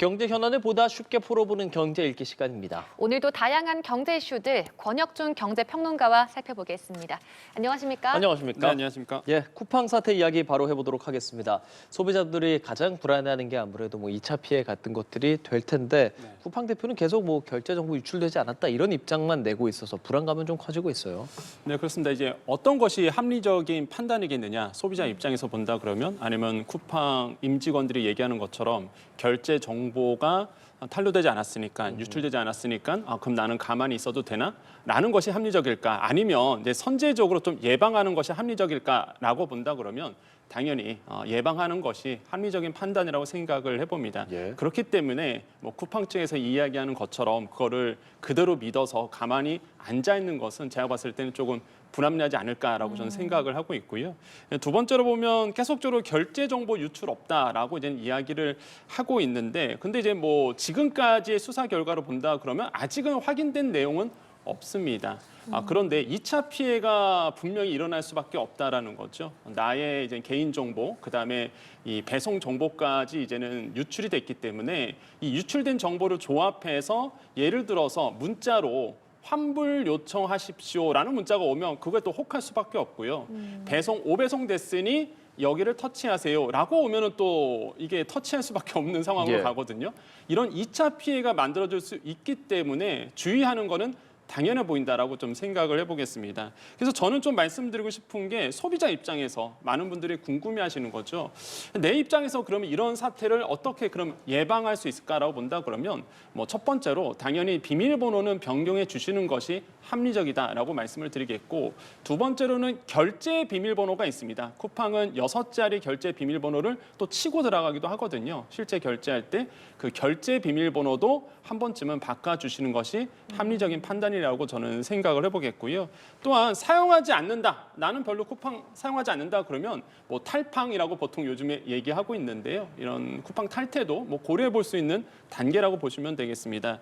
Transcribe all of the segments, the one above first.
경제 현안을 보다 쉽게 풀어보는 경제 읽기 시간입니다. 오늘도 다양한 경제 이슈들 권혁준 경제평론가와 살펴보겠습니다. 안녕하십니까? 안녕하십니까? 네, 안녕하십니까? 예, 쿠팡 사태 이야기 바로 해보도록 하겠습니다. 소비자들이 가장 불안해하는 게 아무래도 2차 피해 같은 것들이 될 텐데 쿠팡 대표는 계속 결제 정보 유출되지 않았다 이런 입장만 내고 있어서 불안감은 좀 커지고 있어요. 네, 그렇습니다. 이제 어떤 것이 합리적인 판단이겠느냐, 소비자 입장에서 본다 그러면 아니면 쿠팡 임직원들이 얘기하는 것처럼 결제 정보가 탄로되지 않았으니까, 유출되지 않았으니까 그럼 나는 가만히 있어도 되나? 라는 것이 합리적일까? 아니면 이제 선제적으로 좀 예방하는 것이 합리적일까라고 본다 그러면 당연히 예방하는 것이 합리적인 판단이라고 생각을 해봅니다. 예. 그렇기 때문에 쿠팡 측에서 이야기하는 것처럼 그거를 그대로 믿어서 가만히 앉아 있는 것은 제가 봤을 때는 조금 불합리하지 않을까라고 저는 생각을 하고 있고요. 두 번째로 보면 계속적으로 결제 정보 유출 없다라고 이제 이야기를 하고 있는데, 근데 이제 지금까지의 수사 결과로 본다 그러면 아직은 확인된 내용은 없습니다. 그런데 2차 피해가 분명히 일어날 수밖에 없다라는 거죠. 나의 이제 개인 정보, 그다음에 이 배송 정보까지 이제는 유출이 됐기 때문에 이 유출된 정보를 조합해서 예를 들어서 문자로 환불 요청하십시오라는 문자가 오면 그거에 또 혹할 수밖에 없고요. 배송 5배송 됐으니 여기를 터치하세요라고 오면은 또 이게 터치할 수밖에 없는 상황으로 가거든요. 이런 2차 피해가 만들어질 수 있기 때문에 주의하는 거는 당연해 보인다라고 좀 생각을 해보겠습니다. 그래서 저는 좀 말씀드리고 싶은 게 소비자 입장에서 많은 분들이 궁금해하시는 거죠. 내 입장에서 그러면 이런 사태를 어떻게 그럼 예방할 수 있을까라고 본다 그러면 첫 번째로 당연히 비밀번호는 변경해 주시는 것이 합리적이다라고 말씀을 드리겠고, 두 번째로는 결제 비밀번호가 있습니다. 쿠팡은 6자리 결제 비밀번호를 또 치고 들어가기도 하거든요. 실제 결제할 때 그 결제 비밀번호도 한 번쯤은 바꿔주시는 것이 합리적인 판단이라고 저는 생각을 해보겠고요. 또한 사용하지 않는다. 나는 별로 쿠팡 사용하지 않는다 그러면 탈팡이라고 보통 요즘에 얘기하고 있는데요. 이런 쿠팡 탈퇴도 고려해 볼 수 있는 단계라고 보시면 되겠습니다.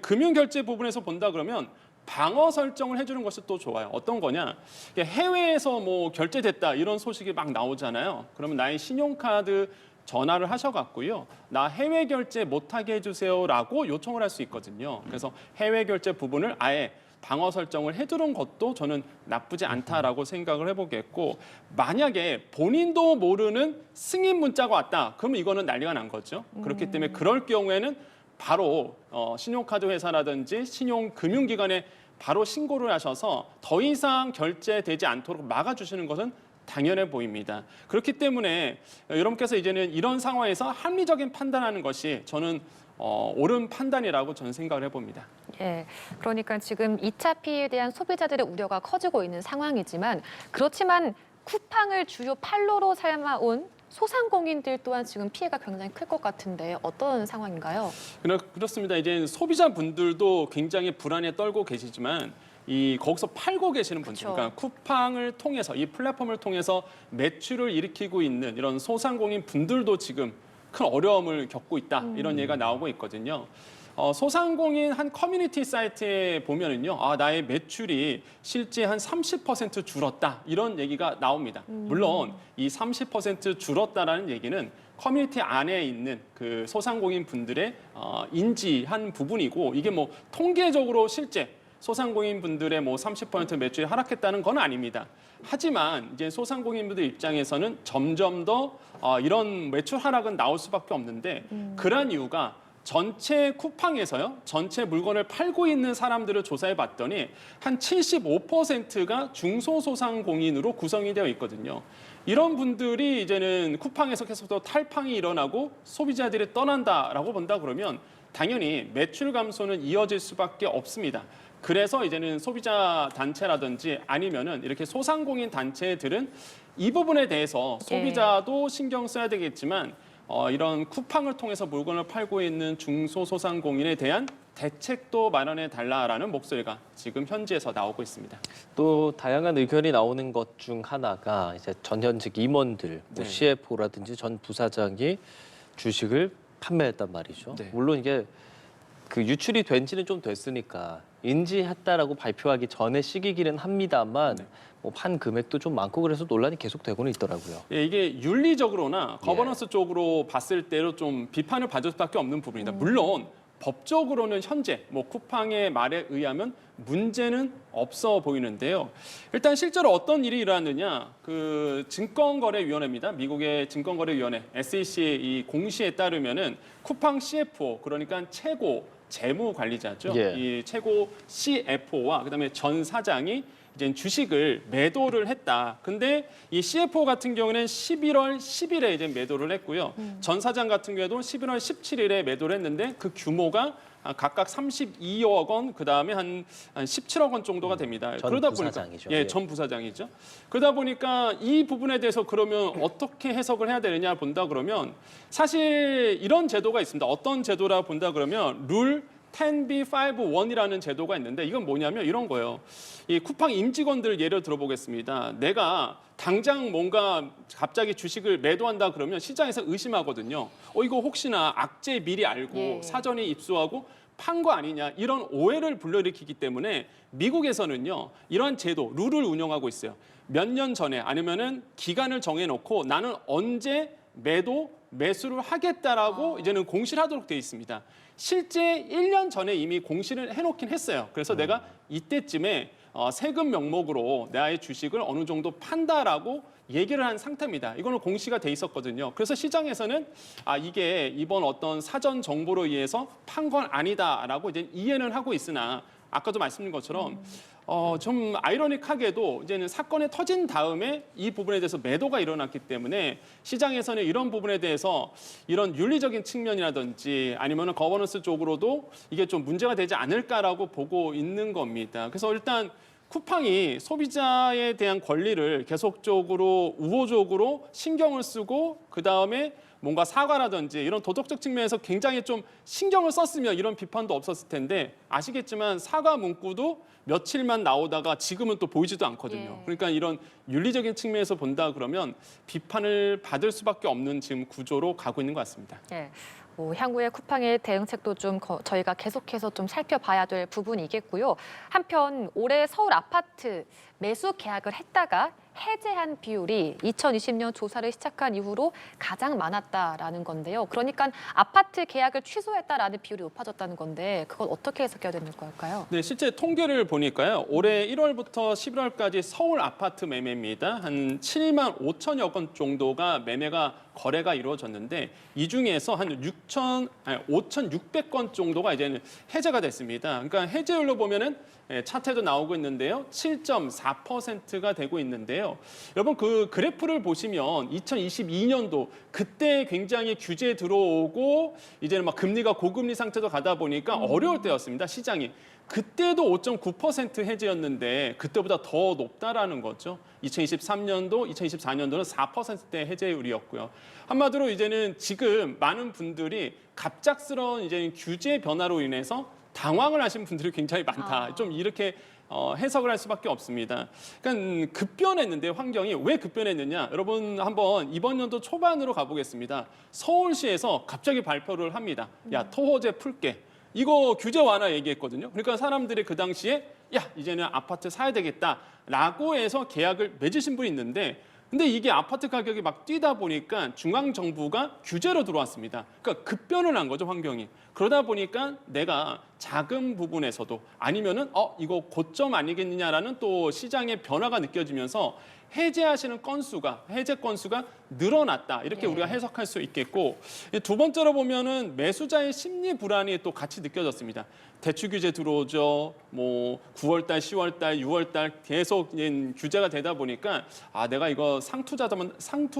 금융결제 부분에서 본다 그러면 방어 설정을 해주는 것이 또 좋아요. 어떤 거냐? 해외에서 결제됐다 이런 소식이 막 나오잖아요. 그러면 나의 신용카드 전화를 하셔갖고요. 나 해외 결제 못하게 해주세요라고 요청을 할 수 있거든요. 그래서 해외 결제 부분을 아예 방어 설정을 해두는 것도 저는 나쁘지 않다라고 생각을 해보겠고, 만약에 본인도 모르는 승인 문자가 왔다. 그러면 이거는 난리가 난 거죠. 그렇기 때문에 그럴 경우에는 바로 신용카드 회사라든지 신용금융기관에 바로 신고를 하셔서 더 이상 결제되지 않도록 막아주시는 것은 당연해 보입니다. 그렇기 때문에 여러분께서 이제는 이런 상황에서 합리적인 판단하는 것이 저는 옳은 판단이라고 저는 생각을 해봅니다. 예, 그러니까 지금 2차 피해에 대한 소비자들의 우려가 커지고 있는 상황이지만, 그렇지만 쿠팡을 주요 판로로 삼아온 소상공인들 또한 지금 피해가 굉장히 클 것 같은데 어떤 상황인가요? 그렇습니다. 이제 소비자분들도 굉장히 불안에 떨고 계시지만 거기서 팔고 계시는 분들, 그러니까 쿠팡을 통해서 이 플랫폼을 통해서 매출을 일으키고 있는 이런 소상공인 분들도 지금 큰 어려움을 겪고 있다 이런 얘기가 나오고 있거든요. 소상공인 한 커뮤니티 사이트에 보면은요, 나의 매출이 실제 한 30% 줄었다 이런 얘기가 나옵니다. 물론 이 30% 줄었다라는 얘기는 커뮤니티 안에 있는 그 소상공인 분들의 인지한 부분이고, 이게 통계적으로 실제 소상공인 분들의 30% 매출이 하락했다는 건 아닙니다. 하지만 이제 소상공인 분들 입장에서는 점점 더 이런 매출 하락은 나올 수밖에 없는데, 그런 이유가 전체 쿠팡에서요, 전체 물건을 팔고 있는 사람들을 조사해 봤더니 한 75%가 중소소상공인으로 구성이 되어 있거든요. 이런 분들이 이제는 쿠팡에서 계속 더 탈팡이 일어나고 소비자들이 떠난다라고 본다 그러면 당연히 매출 감소는 이어질 수밖에 없습니다. 그래서 이제는 소비자 단체라든지 아니면은 이렇게 소상공인 단체들은 이 부분에 대해서 소비자도 신경 써야 되겠지만 이런 쿠팡을 통해서 물건을 팔고 있는 중소소상공인에 대한 대책도 마련해 달라라는 목소리가 지금 현지에서 나오고 있습니다. 또 다양한 의견이 나오는 것 중 하나가 이제 전현직 임원들, CFO라든지 전 부사장이 주식을 판매했단 말이죠. 물론 이게 그 유출이 된 지는 좀 됐으니까 인지했다라고 발표하기 전에 시기기는 합니다만 네. 뭐 판 금액도 좀 많고 그래서 논란이 계속되고는 있더라고요. 예, 이게 윤리적으로나 거버넌스 쪽으로 봤을 때로 좀 비판을 받을 수밖에 없는 부분이다. 물론 법적으로는 현재 뭐 쿠팡의 말에 의하면 문제는 없어 보이는데요. 일단 실제로 어떤 일이 일어났느냐? 그 증권거래위원회입니다. 미국의 증권거래위원회 SEC의 이 공시에 따르면은 쿠팡 CFO 그러니까 최고 재무관리자죠. 예. 이 최고 CFO와 그다음에 전 사장이 이제 주식을 매도를 했다. 근데 이 CFO 같은 경우는 11월 10일에 이제 매도를 했고요. 전 사장 같은 경우에도 11월 17일에 매도를 했는데 그 규모가 각각 32억 원, 그 다음에 한 17억 원 정도가 됩니다. 전 그러다 부사장이죠. 보니까 예. 전 부사장이죠. 그러다 보니까 이 부분에 대해서 그러면 어떻게 해석을 해야 되느냐 본다 그러면 사실 이런 제도가 있습니다. 어떤 제도라 본다 그러면 룰 10b5-1이라는 제도가 있는데 이건 뭐냐면 이런 거예요. 이 쿠팡 임직원들 예를 들어보겠습니다. 내가 당장 뭔가 갑자기 주식을 매도한다 그러면 시장에서 의심하거든요. 이거 혹시나 악재 미리 알고 예. 사전에 입수하고 판 거 아니냐 이런 오해를 불러일으키기 때문에 미국에서는요 이런 제도 룰을 운영하고 있어요. 몇 년 전에 아니면은 기간을 정해놓고 나는 언제 매수를 하겠다라고 이제는 공시를 하도록 돼 있습니다. 실제 1년 전에 이미 공시를 해놓긴 했어요. 그래서 내가 이때쯤에 세금 명목으로 나의 주식을 어느 정도 판다라고 얘기를 한 상태입니다. 이거는 공시가 돼 있었거든요. 그래서 시장에서는 이게 이번 어떤 사전 정보로 의해서 판 건 아니다라고 이제 이해는 하고 있으나 아까도 말씀드린 것처럼 좀 아이러닉하게도 이제는 사건이 터진 다음에 이 부분에 대해서 매도가 일어났기 때문에 시장에서는 이런 부분에 대해서 이런 윤리적인 측면이라든지 아니면은 거버넌스 쪽으로도 이게 좀 문제가 되지 않을까라고 보고 있는 겁니다. 그래서 일단 쿠팡이 소비자에 대한 권리를 계속적으로 우호적으로 신경을 쓰고 그다음에 뭔가 사과라든지 이런 도덕적 측면에서 굉장히 좀 신경을 썼으면 이런 비판도 없었을 텐데 아시겠지만 사과 문구도 며칠만 나오다가 지금은 또 보이지도 않거든요. 예. 그러니까 이런 윤리적인 측면에서 본다 그러면 비판을 받을 수밖에 없는 지금 구조로 가고 있는 것 같습니다. 예. 향후에 쿠팡의 대응책도 좀 저희가 계속해서 좀 살펴봐야 될 부분이겠고요. 한편 올해 서울 아파트 매수 계약을 했다가 해제한 비율이 2020년 조사를 시작한 이후로 가장 많았다라는 건데요. 그러니까 아파트 계약을 취소했다라는 비율이 높아졌다는 건데 그건 어떻게 해석해야 되는 걸까요? 네, 실제 통계를 보니까요. 올해 1월부터 11월까지 서울 아파트 매매입니다. 한 7만 5천여 건 정도가 거래가 이루어졌는데 이 중에서 한 5,600건 정도가 이제는 해제가 됐습니다. 그러니까 해제율로 보면은 차트에도 나오고 있는데요. 7.4%가 되고 있는데요. 여러분 그 그래프를 보시면 2022년도 그때 굉장히 규제 들어오고 이제는 막 금리가 고금리 상태도 가다 보니까 어려울 때였습니다. 시장이. 그때도 5.9% 해제였는데 그때보다 더 높다라는 거죠. 2023년도, 2024년도는 4%대 해제율이었고요. 한마디로 이제는 지금 많은 분들이 갑작스러운 이제 규제 변화로 인해서 당황을 하신 분들이 굉장히 많다. 좀 이렇게 해석을 할 수밖에 없습니다. 그러니까 급변했는데 환경이 왜 급변했느냐? 여러분 한번 이번 연도 초반으로 가보겠습니다. 서울시에서 갑자기 발표를 합니다. 야, 토호제 풀게. 이거 규제 완화 얘기했거든요. 그러니까 사람들이 그 당시에 야, 이제는 아파트 사야 되겠다라고 해서 계약을 맺으신 분이 있는데 근데 이게 아파트 가격이 막 뛰다 보니까 중앙정부가 규제로 들어왔습니다. 그러니까 급변을 한 거죠, 환경이. 그러다 보니까 내가 작은 부분에서도 아니면은 이거 고점 아니겠느냐라는 또 시장의 변화가 느껴지면서 해제 건수가 늘어났다. 이렇게 우리가 해석할 수 있겠고 두 번째로 보면은 매수자의 심리 불안이 또 같이 느껴졌습니다. 대출 규제 들어오죠. 뭐 9월 달, 10월 달, 6월 달 계속 규제가 되다 보니까 내가 이거 상투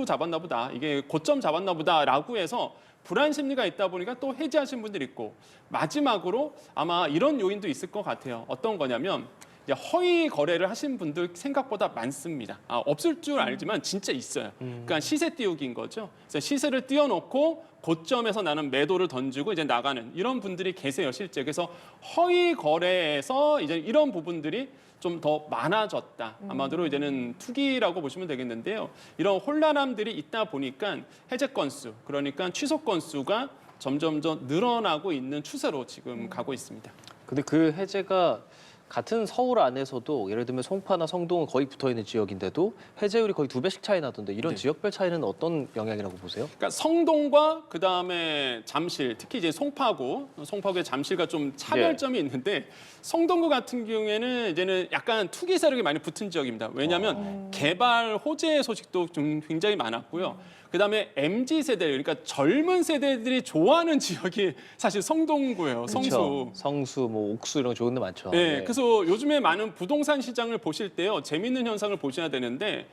잡았나 보다. 이게 고점 잡았나 보다라고 해서 불안 심리가 있다 보니까 또 해지하신 분들이 있고 마지막으로 아마 이런 요인도 있을 것 같아요. 어떤 거냐면 이제 허위 거래를 하신 분들 생각보다 많습니다. 없을 줄 알지만 진짜 있어요. 그러니까 시세 띄우기인 거죠. 그래서 시세를 띄워놓고 고점에서 나는 매도를 던지고 이제 나가는 이런 분들이 계세요, 실제. 그래서 허위 거래에서 이제 이런 부분들이 좀 더 많아졌다. 아마도 이제는 투기라고 보시면 되겠는데요. 이런 혼란함들이 있다 보니까 해제 건수, 그러니까 취소 건수가 점점 더 늘어나고 있는 추세로 지금 가고 있습니다. 근데 그 해제가 같은 서울 안에서도 예를 들면 송파나 성동은 거의 붙어 있는 지역인데도 해제율이 거의 2배씩 차이 나던데 이런 네. 지역별 차이는 어떤 영향이라고 보세요? 그러니까 성동과 그다음에 잠실, 특히 이제 송파구의 잠실과 좀 차별점이 있는데 성동구 같은 경우에는 이제는 약간 투기 세력이 많이 붙은 지역입니다. 왜냐하면 개발 호재 소식도 좀 굉장히 많았고요. 그다음에 MZ 세대, 그러니까 젊은 세대들이 좋아하는 지역이 사실 성동구예요. 성수. 그렇죠. 성수, 뭐 옥수 이런 거 좋은 데 많죠. 네, 그래서 요즘에 많은 부동산 시장을 보실 때요, 재밌는 현상을 보셔야 되는데,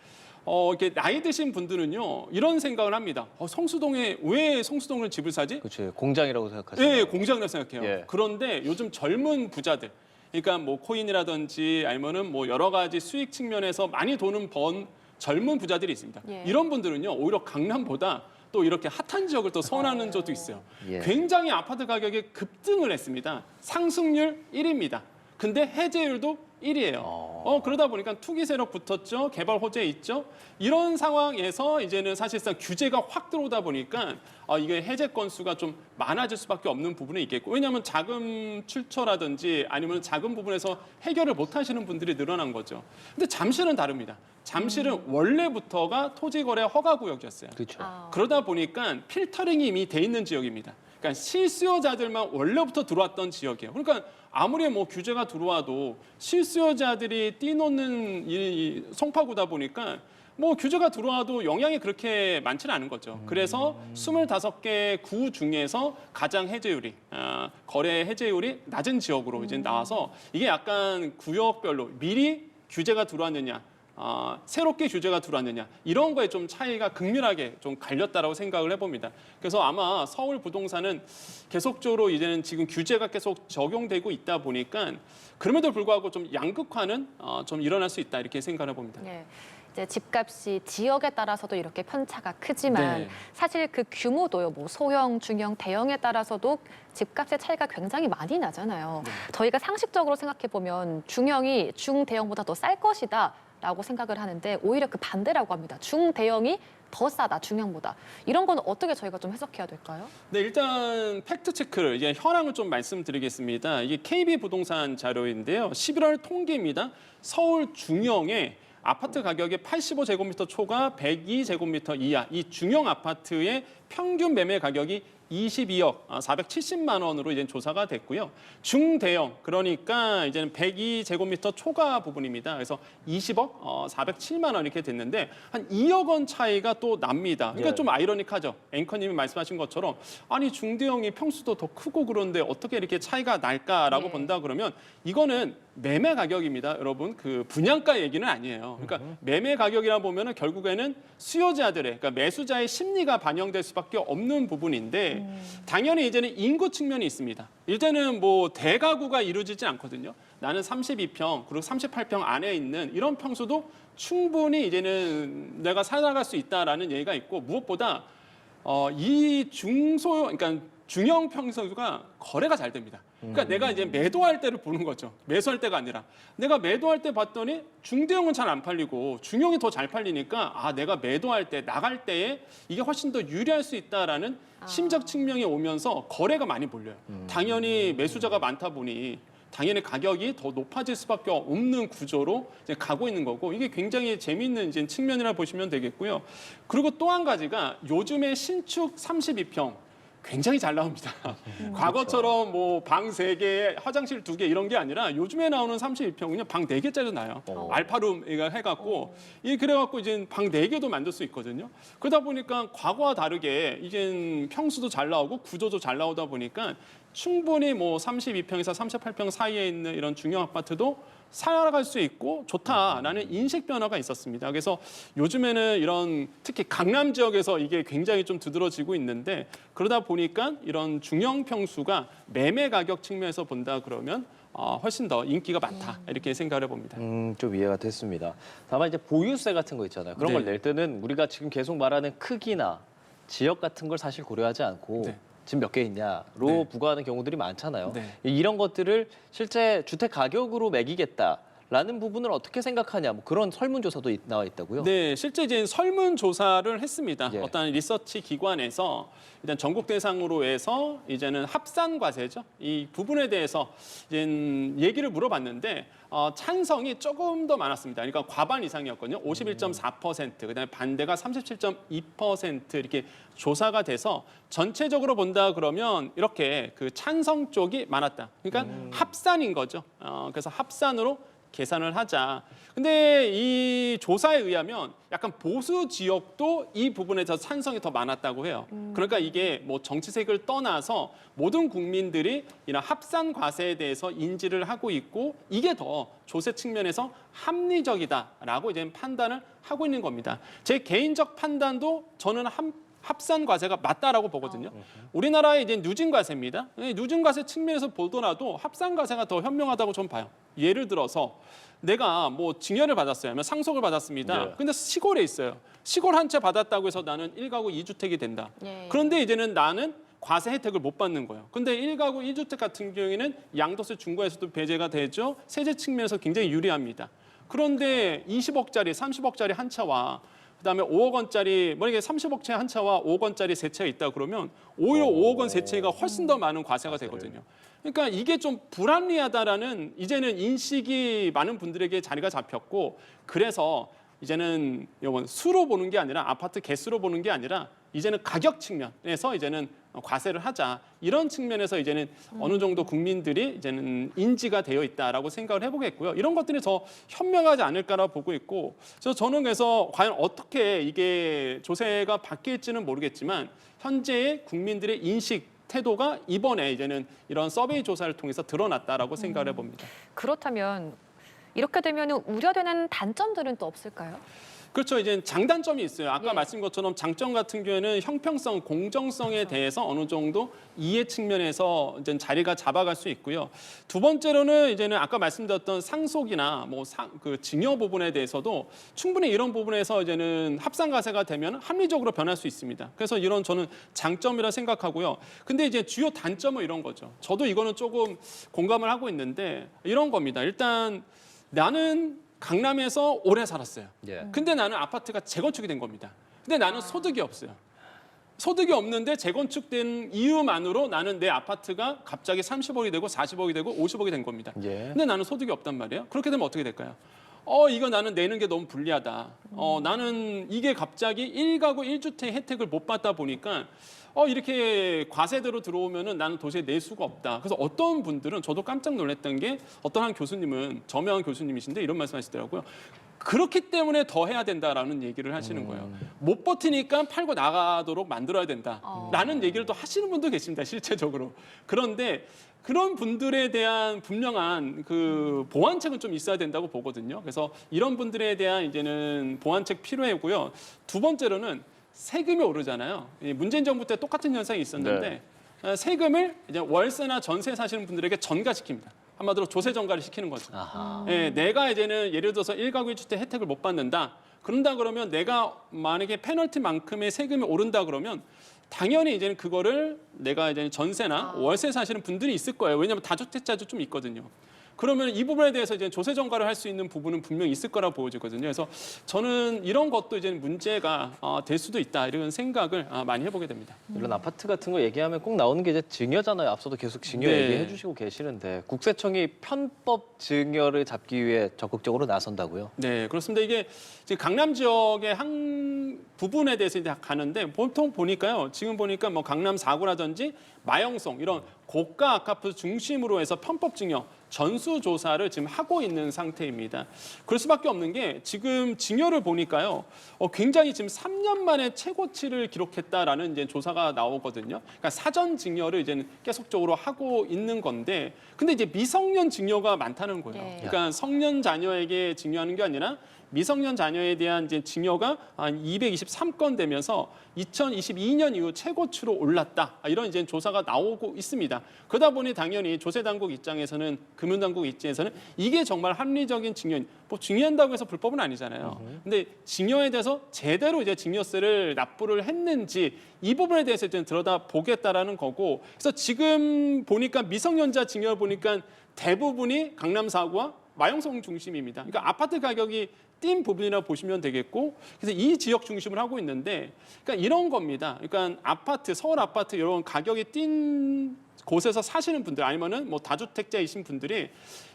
이렇게 나이 드신 분들은요, 이런 생각을 합니다. 성수동에 왜 성수동을 집을 사지? 그렇죠. 공장이라고 생각하시죠. 네, 공장이라고 생각해요. 예. 그런데 요즘 젊은 부자들, 그러니까 뭐 코인이라든지 아니면은 뭐 여러 가지 수익 측면에서 많이 돈을 번 젊은 부자들이 있습니다. 예. 이런 분들은요, 오히려 강남보다 또 이렇게 핫한 지역을 또 선호하는 적도 있어요. 예. 굉장히 아파트 가격이 급등을 했습니다. 상승률 1위입니다. 근데 해제율도 1위예요. 그러다 보니까 투기 세력 붙었죠. 개발 호재 있죠. 이런 상황에서 이제는 사실상 규제가 확 들어오다 보니까 이게 해제 건수가 좀 많아질 수밖에 없는 부분이 있겠고, 왜냐하면 자금 출처라든지 아니면 작은 부분에서 해결을 못 하시는 분들이 늘어난 거죠. 근데 잠실은 다릅니다. 잠실은 원래부터가 토지거래 허가구역이었어요. 그렇죠. 그러다 보니까 필터링이 이미 돼 있는 지역입니다. 그러니까 실수요자들만 원래부터 들어왔던 지역이에요. 그러니까 아무리 뭐 규제가 들어와도 실수요자들이 뛰노는 이 송파구다 보니까 뭐 규제가 들어와도 영향이 그렇게 많지는 않은 거죠. 그래서 25개 구 중에서 가장 해제율이 거래 해제율이 낮은 지역으로 이제 나와서 이게 약간 구역별로 미리 규제가 들어왔느냐, 새롭게 규제가 들어왔느냐, 이런 거에 좀 차이가 극렬하게 좀 갈렸다라고 생각을 해봅니다. 그래서 아마 서울 부동산은 계속적으로 이제는 지금 규제가 계속 적용되고 있다 보니까 그럼에도 불구하고 좀 양극화는 좀 일어날 수 있다, 이렇게 생각을 해봅니다. 네. 이제 집값이 지역에 따라서도 이렇게 편차가 크지만 네. 사실 그 규모도요, 뭐 소형, 중형, 대형에 따라서도 집값의 차이가 굉장히 많이 나잖아요. 저희가 상식적으로 생각해 보면 중형이 중대형보다 더 쌀 것이다라고 생각을 하는데 오히려 그 반대라고 합니다. 중대형이 더 싸다, 중형보다. 이런 건 어떻게 저희가 좀 해석해야 될까요? 네, 일단 팩트 체크를 이제 현황을 좀 말씀드리겠습니다. 이게 KB 부동산 자료인데요. 11월 통계입니다. 서울 중형의 아파트 가격이 85제곱미터 초과 102제곱미터 이하 이 중형 아파트의 평균 매매 가격이 22억 470만 원으로 이제 조사가 됐고요. 중대형, 그러니까 이제는 102제곱미터 초과 부분입니다. 그래서 20억 407만 원 이렇게 됐는데 한 2억 원 차이가 또 납니다. 그러니까 예. 좀 아이러니하죠. 앵커님이 말씀하신 것처럼 아니 중대형이 평수도 더 크고 그런데 어떻게 이렇게 차이가 날까라고 예. 본다 그러면 이거는 매매 가격입니다, 여러분. 그 분양가 얘기는 아니에요. 그러니까 매매 가격이라 보면은 결국에는 수요자들의, 그러니까 매수자의 심리가 반영될 수밖에 없는 부분인데 당연히 이제는 인구 측면이 있습니다. 이제는 뭐 대가구가 이루어지지 않거든요. 나는 32평 그리고 38평 안에 있는 이런 평수도 충분히 이제는 내가 살아갈 수 있다라는 얘기가 있고, 무엇보다 이 그러니까 중형 평수가 거래가 잘 됩니다. 그러니까 내가 이제 매도할 때를 보는 거죠. 매수할 때가 아니라 내가 매도할 때 봤더니 중대형은 잘 안 팔리고 중형이 더 잘 팔리니까 내가 매도할 때 나갈 때에 이게 훨씬 더 유리할 수 있다라는 심적 측면이 오면서 거래가 많이 몰려요. 당연히 매수자가 많다 보니 당연히 가격이 더 높아질 수밖에 없는 구조로 이제 가고 있는 거고, 이게 굉장히 재미있는 이제 측면이라 보시면 되겠고요. 그리고 또 한 가지가 요즘에 신축 32평 굉장히 잘 나옵니다. 과거처럼 뭐 방 3개, 화장실 2개 이런 게 아니라 요즘에 나오는 32평은요, 방 4개짜리 나요. 알파룸 해갖고, 그래갖고 이제 방 4개도 만들 수 있거든요. 그러다 보니까 과거와 다르게 이제 평수도 잘 나오고 구조도 잘 나오다 보니까 충분히 뭐 32평에서 38평 사이에 있는 이런 중형 아파트도 살아갈 수 있고 좋다라는 인식 변화가 있었습니다. 그래서 요즘에는 이런 특히 강남 지역에서 이게 굉장히 좀 두드러지고 있는데, 그러다 보니까 이런 중형 평수가 매매 가격 측면에서 본다 그러면 훨씬 더 인기가 많다, 이렇게 생각을 해봅니다. 좀 이해가 됐습니다. 다만 이제 보유세 같은 거 있잖아요. 그런 걸 네. 낼 때는 우리가 지금 계속 말하는 크기나 지역 같은 걸 사실 고려하지 않고 네. 집 몇 개 있냐로 부과하는 경우들이 많잖아요. 네. 이런 것들을 실제 주택 가격으로 매기겠다. 라는 부분을 어떻게 생각하냐 뭐 그런 설문조사도 나와 있다고요. 네, 실제 이제 설문 조사를 했습니다. 예. 어떤 리서치 기관에서 일단 전국 대상으로 해서 이제는 합산 과세죠. 이 부분에 대해서 이제 얘기를 물어봤는데 찬성이 조금 더 많았습니다. 그러니까 과반 이상이었거든요. 51.4%, 그다음에 반대가 37.2% 이렇게 조사가 돼서 전체적으로 본다 그러면 이렇게 그 찬성 쪽이 많았다. 그러니까 합산인 거죠. 그래서 합산으로 계산을 하자. 근데 이 조사에 의하면 약간 보수 지역도 이 부분에서 찬성이 더 많았다고 해요. 그러니까 이게 뭐 정치색을 떠나서 모든 국민들이 이런 합산 과세에 대해서 인지를 하고 있고 이게 더 조세 측면에서 합리적이다라고 이제 판단을 하고 있는 겁니다. 제 개인적 판단도 저는 합산 과세가 맞다라고 보거든요. 우리나라의 이제 누진 과세입니다. 누진 과세 측면에서 보더라도 합산 과세가 더 현명하다고 좀 봐요. 예를 들어서 내가 뭐 증여를 받았어요. 아니면 상속을 받았습니다. 네. 근데 시골에 있어요. 시골 한 채 받았다고 해서 나는 1가구 2주택이 된다. 예. 그런데 이제는 나는 과세 혜택을 못 받는 거예요. 근데 1가구 1주택 같은 경우에는 양도세 중과에서도 배제가 되죠. 세제 측면에서 굉장히 유리합니다. 그런데 20억짜리, 30억짜리 한 차와 그다음에 5억 원짜리 만약에 30억 채 한 차와 5억 원짜리 세 채가 있다 그러면 오히려 5억 원 세 채가 훨씬 더 많은 과세가 되거든요. 그러니까 이게 좀 불합리하다라는 이제는 인식이 많은 분들에게 자리가 잡혔고 그래서 이제는 이건 수로 보는 게 아니라 아파트 개수로 보는 게 아니라 이제는 가격 측면에서 이제는 과세를 하자 이런 측면에서 이제는 어느 정도 국민들이 이제는 인지가 되어 있다라고 생각을 해보겠고요. 이런 것들이 더 현명하지 않을까라고 보고 있고 저는 그래서 과연 어떻게 이게 조세가 바뀔지는 모르겠지만 현재의 국민들의 인식 태도가 이번에 이제는 이런 서베이 조사를 통해서 드러났다라고 생각을 해봅니다. 그렇다면 이렇게 되면 우려되는 단점들은 또 없을까요? 그렇죠. 이제 장단점이 있어요. 아까 예. 말씀드린 것처럼 장점 같은 경우에는 형평성, 공정성에 대해서 어느 정도 이해 측면에서 이제 자리가 잡아갈 수 있고요. 두 번째로는 이제는 아까 말씀드렸던 상속이나 그 증여 부분에 대해서도 충분히 이런 부분에서 이제는 합산과세가 되면 합리적으로 변할 수 있습니다. 그래서 이런 저는 장점이라 생각하고요. 근데 이제 주요 단점은 이런 거죠. 저도 이거는 조금 공감을 하고 있는데 이런 겁니다. 일단 나는 강남에서 오래 살았어요. 예. 근데 나는 아파트가 재건축이 된 겁니다. 근데 나는 소득이 없어요. 소득이 없는데 재건축된 이유만으로 나는 내 아파트가 갑자기 30억이 되고 40억이 되고 50억이 된 겁니다. 예. 근데 나는 소득이 없단 말이에요. 그렇게 되면 어떻게 될까요? 이거 나는 내는 게 너무 불리하다. 나는 이게 갑자기 1가구 1주택 혜택을 못 받다 보니까 이렇게 과세대로 들어오면은 나는 도저히 낼 수가 없다. 그래서 어떤 분들은 저도 깜짝 놀랐던 게 어떤 한 교수님은 저명한 교수님이신데 이런 말씀하시더라고요. 그렇기 때문에 더 해야 된다라는 얘기를 하시는 거예요. 못 버티니까 팔고 나가도록 만들어야 된다라는 얘기를 또 하시는 분도 계십니다. 실제적으로. 그런데 그런 분들에 대한 분명한 그 보완책은 좀 있어야 된다고 보거든요. 그래서 이런 분들에 대한 이제는 보완책 필요하고요. 두 번째로는 세금이 오르잖아요. 문재인 정부 때 똑같은 현상이 있었는데 세금을 이제 월세나 전세 사시는 분들에게 전가시킵니다. 한마디로 조세 전가를 시키는 거죠. 아하. 내가 이제는 예를 들어서 1가구 1주택 혜택을 못 받는다. 그런다 그러면 내가 만약에 페널티만큼의 세금이 오른다 그러면 당연히 이제는 그거를 내가 이제 전세나 월세 사시는 분들이 있을 거예요. 왜냐하면 다주택자도 좀 있거든요. 그러면 이 부분에 대해서 이제 조세 전가를 할 수 있는 부분은 분명히 있을 거라 보여지거든요. 그래서 저는 이런 것도 이제 문제가 될 수도 있다 이런 생각을 많이 해보게 됩니다. 이런 아파트 같은 거 얘기하면 꼭 나오는 게 이제 증여잖아요. 앞서도 계속 증여 네. 얘기해 주시고 계시는데 국세청이 편법 증여를 잡기 위해 적극적으로 나선다고요? 네, 그렇습니다. 이게 지금 강남 지역의 한 부분에 대해서 이제 가는데 보통 보니까요. 지금 보니까 뭐 강남 4구라든지 마영송 이런 고가 아파트 중심으로 해서 편법 증여 전수조사를 지금 하고 있는 상태입니다. 그럴 수밖에 없는 게 지금 증여를 보니까요. 굉장히 지금 3년 만에 최고치를 기록했다라는 이제 조사가 나오거든요. 그러니까 사전 증여를 이제 계속적으로 하고 있는 건데 근데 이제 미성년 증여가 많다는 거예요. 네. 그러니까 성년 자녀에게 증여하는 게 아니라 미성년 자녀에 대한 이제 증여가 한 223건 되면서 2022년 이후 최고치로 올랐다. 이런 이제 조사가 나오고 있습니다. 그러다 보니 당연히 조세당국 입장에서는 금융당국 입장에서는 이게 정말 합리적인 증여, 뭐 증여한다고 해서 불법은 아니잖아요. 근데 증여에 대해서 제대로 이제 증여세를 납부를 했는지 이 부분에 대해서 이제 들여다 보겠다라는 거고. 그래서 지금 보니까 미성년자 증여 보니까 대부분이 강남 4구와 마용성 중심입니다. 그러니까 아파트 가격이 뛴 부분이라고 보시면 되겠고, 그래서 이 지역 중심을 하고 있는데, 그러니까 이런 겁니다. 그러니까 아파트, 서울 아파트 이런 가격이 뛴 곳에서 사시는 분들 아니면은 뭐 다주택자이신 분들이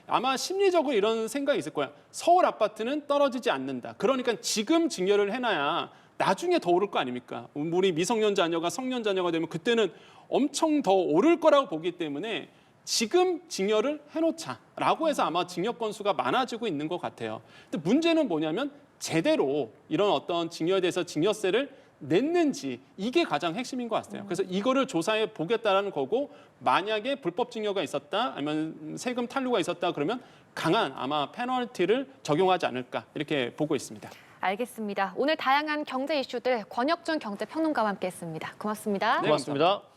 아마 심리적으로 이런 생각이 있을 거야. 서울 아파트는 떨어지지 않는다. 그러니까 지금 증여를 해놔야 나중에 더 오를 거 아닙니까? 우리 미성년 자녀가 성년 자녀가 되면 그때는 엄청 더 오를 거라고 보기 때문에 지금 증여를 해놓자라고 해서 아마 증여 건수가 많아지고 있는 것 같아요. 근데 문제는 뭐냐면 제대로 이런 어떤 증여에 대해서 증여세를 냈는지 이게 가장 핵심인 것 같아요. 그래서 이거를 조사해 보겠다라는 거고, 만약에 불법 증여가 있었다 아니면 세금 탈루가 있었다 그러면 강한 아마 페널티를 적용하지 않을까 이렇게 보고 있습니다. 알겠습니다. 오늘 다양한 경제 이슈들 권혁준 경제평론가와 함께했습니다. 고맙습니다. 네, 고맙습니다.